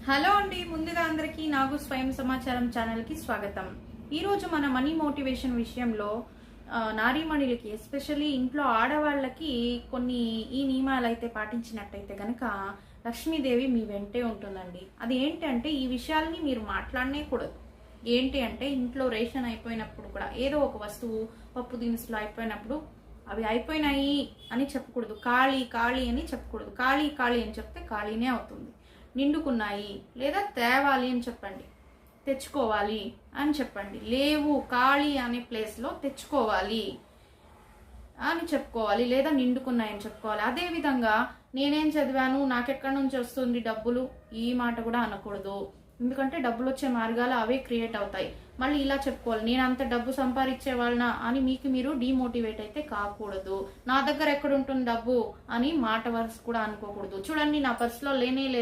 Hello అండి, ముందుగా అందరికీ నాగు స్వయం సమాచారం ఛానల్ కి స్వాగతం. ఈ రోజు మన మనీ మోటివేషన్ విషయంలో నారీమణులకి ఎస్పెషల్లీ ఇంట్లో ఆడవాళ్ళకి కొన్ని ఈ నియమాలు అయితే పాటించినట్టయితే గనక లక్ష్మీదేవి మీ వెంటే ఉంటుందండి. అది ఏంటంటే ఈ విషయాల్ని మీరు మాట్లాడనే కూడదు. ఏంటి అంటే ఇంట్లో రేషన్ అయిపోయినప్పుడు కూడా ఏదో ఒక వస్తువు పప్పు దినుసులు అయిపోయినప్పుడు అవి అయిపోయినాయి అని చెప్పకూడదు. ఖాళీ ఖాళీ అని చెప్పకూడదు. ఖాళీ ఖాళీ అని చెప్తే ఖాళీనే అవుతుంది. నిండుకున్నాయి లేదా తేవాలి అని చెప్పండి, తెచ్చుకోవాలి అని చెప్పండి. లేవు ఖాళీ అనే ప్లేస్లో తెచ్చుకోవాలి అని చెప్పుకోవాలి, లేదా నిండుకున్నాయని చెప్పుకోవాలి. అదేవిధంగా నేనేం చదివాను, నాకెక్కడి నుంచి వస్తుంది డబ్బులు, ఈ మాట కూడా అనకూడదు. ఎందుకంటే డబ్బులు వచ్చే మార్గాలు అవే క్రియేట్ అవుతాయి. మళ్ళీ ఇలా చెప్పుకోవాలి, నేను అంత డబ్బు సంపాదించే వాళ్ళనా అని మీకు మీరు డిమోటివేట్ అయితే కాకూడదు. నా దగ్గర ఎక్కడ ఉంటుంది డబ్బు అని మాట వరుస కూడా అనుకోకూడదు. చూడండి, నా పర్సులో లేనే